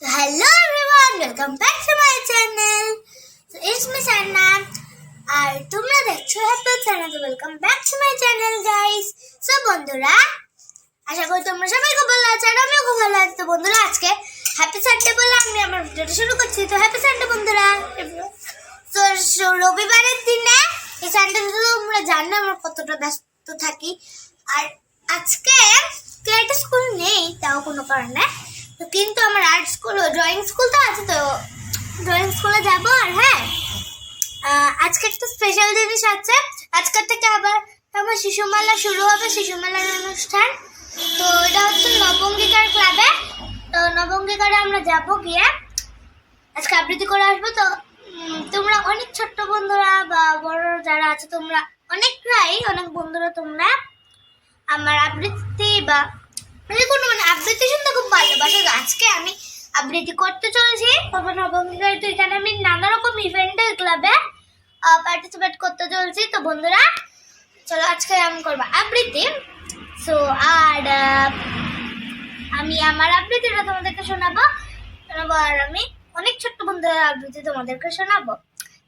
Hello everyone, welcome back to my channel. So it's me Sanna. আর তোমরা দেখছো happy channel. Welcome back to my channel guys. So বন্ধুরা, আশা করি তোমরা সবাই খুব ভালো আছো আর আমিও খুব ভালো আছি। তো বন্ধুরা, আজকে হ্যাপি সানডে বলে আমি আমার ভিডিওটা শুরু করছি। তো হ্যাপি সানডে বন্ধুরা। তো রবিবারের দিনে এই সানডেতে তোমরা জানো আমরা কতটা ব্যস্ত থাকি। আর আজকে ক্রিয়েটিভ স্কুল নেই তাও কোনো কারণে, তো কিন্তু আমার আর্ট স্কুল ড্রয়িং স্কুল তো আছে, তো ড্রয়িং স্কুলে যাবো। আর হ্যাঁ, আজকে একটা স্পেশাল জিনিস আছে। আজকের থেকে আবার আমার শিশু মেলা শুরু হবে, শিশু মেলার অনুষ্ঠান। তো এটা হচ্ছে নবঙ্গিকার ক্লাবে। তো নবঙ্গিকারে আমরা যাব, গিয়ে আজকে আবৃত্তি করে আসবো। তো তোমরা অনেক ছোট্ট বন্ধুরা বা বড় যারা আছে, তোমরা অনেক বন্ধুরা তোমরা আমার আবৃত্তি বা কোনো আবৃত্তি শুনতে খুব ভালোবাসো। আজকে আমি আবৃত্তি করতে চলেছি নবঙ্গিকায়। তো এখানে আমি নানা রকম ইভেন্টের ক্লাবে পার্টিসিপেট করতে চলছি। তো বন্ধুরা চলো, আজকে আমি করবো আবৃত্তি। সো আর আমি আমার আবৃত্তিটা তোমাদেরকে শোনাবো। আর আমি অনেক ছোট্ট বন্ধুদের আবৃত্তি তোমাদেরকে শোনাবো।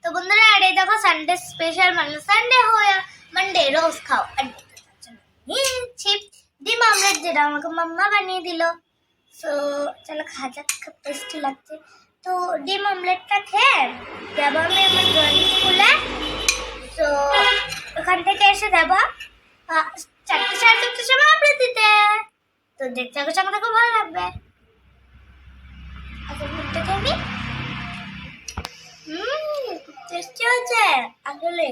তো বন্ধুরা, আর এই দেখো সানডে স্পেশাল, মানে সানডে হয়ে মানডে রোজ খাও ডিম অমলেট, যেটা আমাকে মাম্মা বানিয়ে দিল। সো চলো খাওয়া যাক, খুব টেস্টি লাগছে। তো ডিম অমলেটটা খেয়ে যাবো আমি আমার ড্রয়িং স্কুলে। তো ওখান থেকে এসে যাবো 4টে সাড়ে 4টের সময় আবৃত্তিতে। তো দেখতে হবে, আমাকে খুব ভালো লাগবে। আমি টেস্টি হচ্ছে আসলে।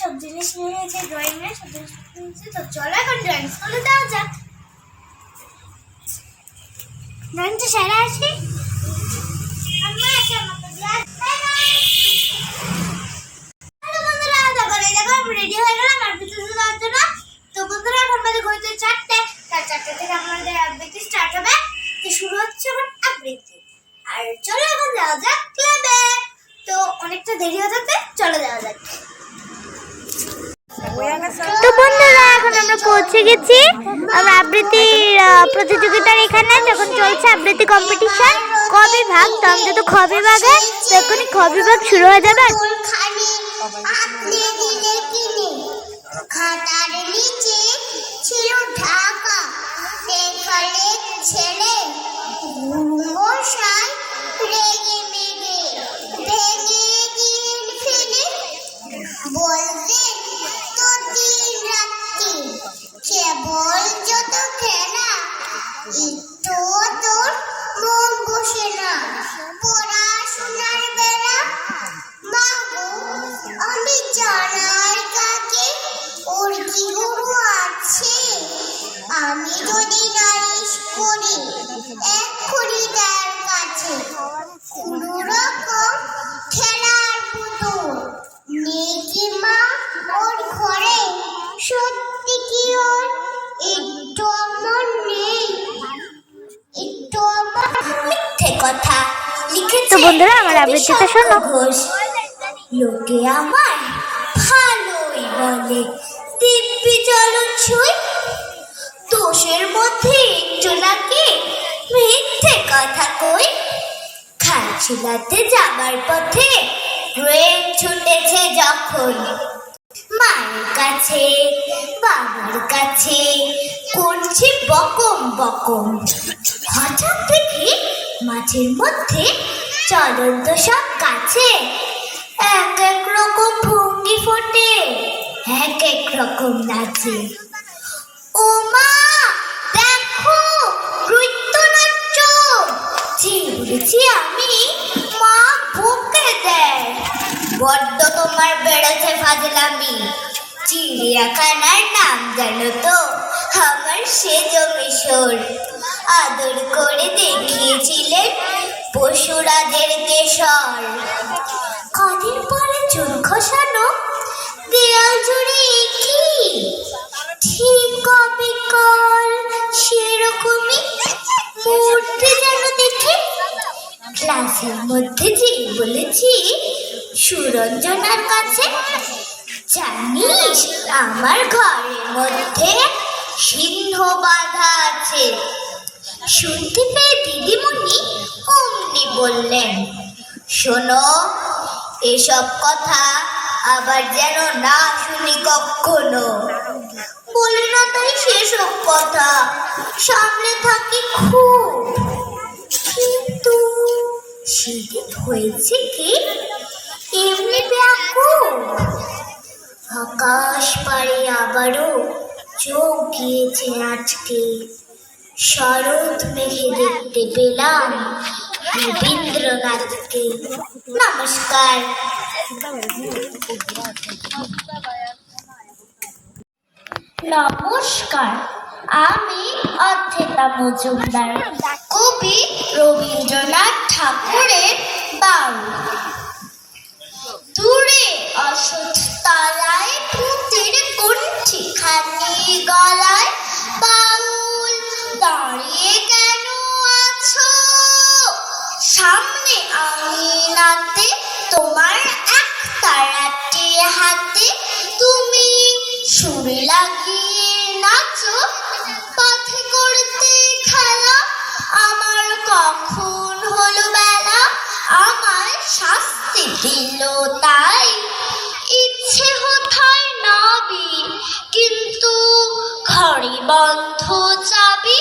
সব জিনিস নিয়ে নিয়েছে ড্রয়িং এর, সব জিনিস নিয়েছে। তো চলো এখন ড্রয়িং স্কুলে যাওয়া যাক। ড্রয়িংটা সেরে আসি। রেডি হয়ে গেলাম আবৃত্তি দেওয়ার জন্য। তো বন্ধুরা, এখন বাজে ঘড়িতে 4টে। 4টে থেকে আমাদের আবৃত্তি স্টার্ট হবে। তো শুরু হচ্ছে এখন আবৃত্তি। আর চলো এখন যাওয়া যাক ক্লাবে। তো অনেকটা দেরি হয়ে যাচ্ছে, চলে যাওয়া যাক। তো বন্ধুরা, এখন আমরা পৌঁছে গেছি আমরা আবৃত্তির প্রতিযোগিতার এখানে। যখন চলছে আবৃত্তি কম্পিটিশন ক বিভাগ, তো আমরা তো খ বিভাগে। তো এখনই খ বিভাগ শুরু হয়ে যাবে। খাতার নিচে ছিল ঢাকা সেখানে ছেলে মশাই রেগে মেগে ভেঙে দিন ফেলে বলতেন তো দিন রাত্রি কেবল যত খেলা একটু তোর মন বসে না পড়াশোনার বেলা মাগো আমি জানাই কাকে ওর কি গুরু আছে আমি যদি নালিশ করি এক্ষুনি তার কাছে কোনো রকম খেলার পুতুল নেই কি মা ওর ঘরে সত্যি কি ওর একটু আমার নেই একটু আমার মিথ্যে কথা লিখেছে। তো বন্ধুরা, আমার আবৃত্তিটা শোনো। লোকে আমার ভালোই বলে দিব্যি চলো ছুঁই দোষের মধ্যে একটু নাকি মিথ্যে কথা কই খালছিলাতে যাবার পথে ট্রেন ছুটেছে যখন মায়ের কাছে বাবার কাছে করছি বকম বকম হঠাৎ দেখি মাঝের মধ্যে চলন্ত সব কাছে এক এক রকম ভঙ্গি ফোটে এক এক রকম নাচে ও মা দেখো নৃত্যনাট্য বলেছি আমি মা বকে দেয় বড্ড তোমার বেড়েছে ফাজলামি চিড়িয়াখানার নাম জানো তো আমার সেজ মিশর আদর করে দেখিয়েছিলেন পশুরাদের কেশর কদিন পরে চুল খসানো দেয়াল জুড়ে কি ঠিক অবিকল সেরকমই মূর্তি যেন দেখে ক্লাসের মধ্যে যে বলেছি সুরঞ্জনার কাছে জানিস আমার ঘরের মধ্যে সিংহ বাঁধা আছে। শুনতে পেয়ে দিদিমণি অমনি বললেন, শোনো, এসব কথা আবার যেন না শুনি কখনো। বলি না তাই সেসব কথা সামনে থাকি খুব, কিন্তু সেদিন হয়েছে কি এমনি ব্যাকুল। আকাশ পাড়ে আবারও চোখ গিয়েছে আজকে, শরৎ মেঘে দেখতে পেলাম রবীন্দ্রনাথকে। নমস্কার। নমস্কার, আমি অর্থিতা মজুমদার, কবি রবীন্দ্রনাথ ঠাকুরের বাউল। দূরে অসৎ তলায় পুঁতির কুণ্ঠি খানি গলায়, বাউল দাঁড়িয়ে কেন আছো সামনে আঙিনাতে, তোমার এক তারাটি হাতে, তুমি সুরে লাগিয়ে নাচো, পথে করতে খেলা, আমার কখন হলো বেলা, আমার শাস্তি দিল তাই, ইচ্ছে হতায় নাবি, কিন্তু ঘরে বন্ধ চাবি,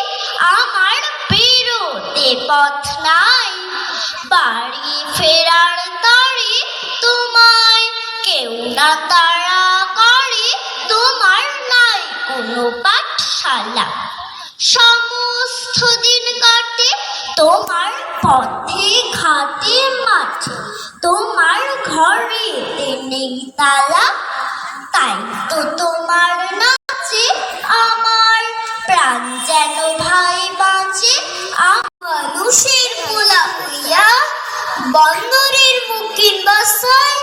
আমার বেরোতে পথ নাই, বাড়ি ফেরার তরে তোমায় কেউ না তাড়া করে, তোমার নাই কোনো পাঠশালা, সমস্ত দিন কাটে তোমার পথে ঘাটে মাঠে, তোমার ঘরে নেই তালা, তাই তো তোমার নাচে আমার প্রাণ যেন ভাই বাঁচে। মানুষের মোলা হইয়া বন্দরের মুকিন বাসায়,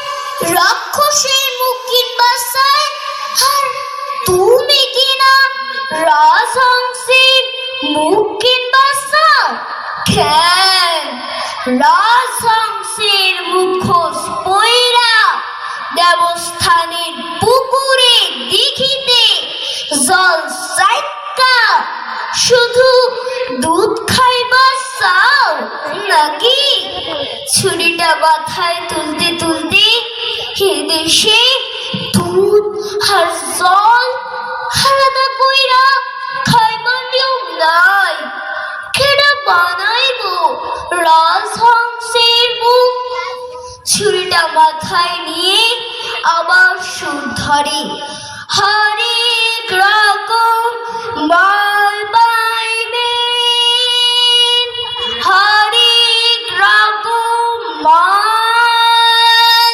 রাক্ষসের মুকিন বাসায়, আর তুমি কিনা রাজহংসের মুকিন বাসায়। কেন রাজহংসের মুখোশ পইরা দেবস্থানের পুকুরে দিঘিতে জল চাইকা শুধু দুধ খাইবা চাও নাকি? ছুরিটা মাথায় তুলতে তুলতে এদেশে দুধ আর জল আলাদা কইরা খাইবার নিয়ম নাই। কেডা বানাইব রাজহংসের মুখ? ছুরিটা মাথায় নিয়ে আবার সুর ধরে, হরেক রকম মাল পাইবেন, হরেক রকম মাল,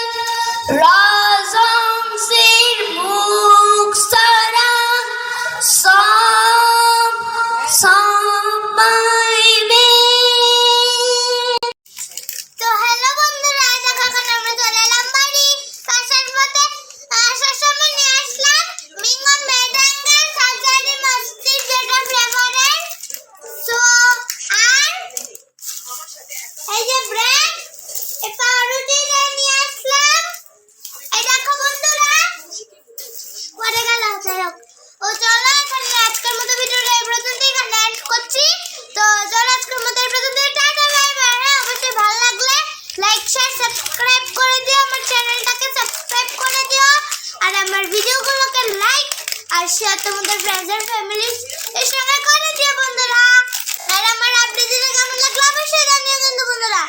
রাজহংসের মুখ সারা সব পাইবেন। তো হ্যালো বন্ধুরা, দেখো এখন আমরা চলে এলাম বাড়ি। আসার পথে আসার সময় নিয়ে আসলাম মিঙ্গো মেডাঙ্গার সাজারি মস্তি, যেটা ফেভারিট। সো আর এই যে ব্রেড, এই পাউরুটি নিয়ে আসলাম। এই দেখো বন্ধুরা, পরে গেল যাক। ও চলো এখানে আজকের মতো ভিডিওটা এই পর্যন্তই এখানে এন্ড করছি। তো চলো আজকের মতো এই পর্যন্তই, টাটা বাই বাই। অবশ্যই ভালো লাগলে লাইক শেয়ার সাবস্ক্রাইব করে দিও, আমার চ্যানেলটাকে সাবস্ক্রাইব করে দিও, আর আমার ভিডিওগুলোকে লাইক আর শেয়ার তোমাদের ফ্রেন্ডস এন্ড ফ্যামিলির সঙ্গে করে দিও বন্ধুরা। আর আমার আপডেট দিলে কেমন লাগলো অবশ্যই জানিও কিন্তু বন্ধুরা,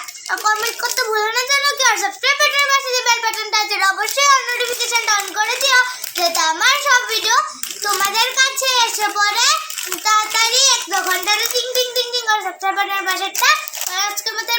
কমেন্ট করতে ভুলো না যেন কি। আর সাবস্ক্রাইব বাটনের পাশে যে বেল বাটনটা আছে অবশ্যই অন নোটিফিকেশনটা অন করে দিও, যাতে আমার সব ভিডিও তোমাদের কাছে এসে পড়ে তাড়াতাড়ি। 1-2 ঘন্টার টিং টিং টিং টিং করে সাবস্ক্রাইব বাটনের পাশেরটা। আজকের মতো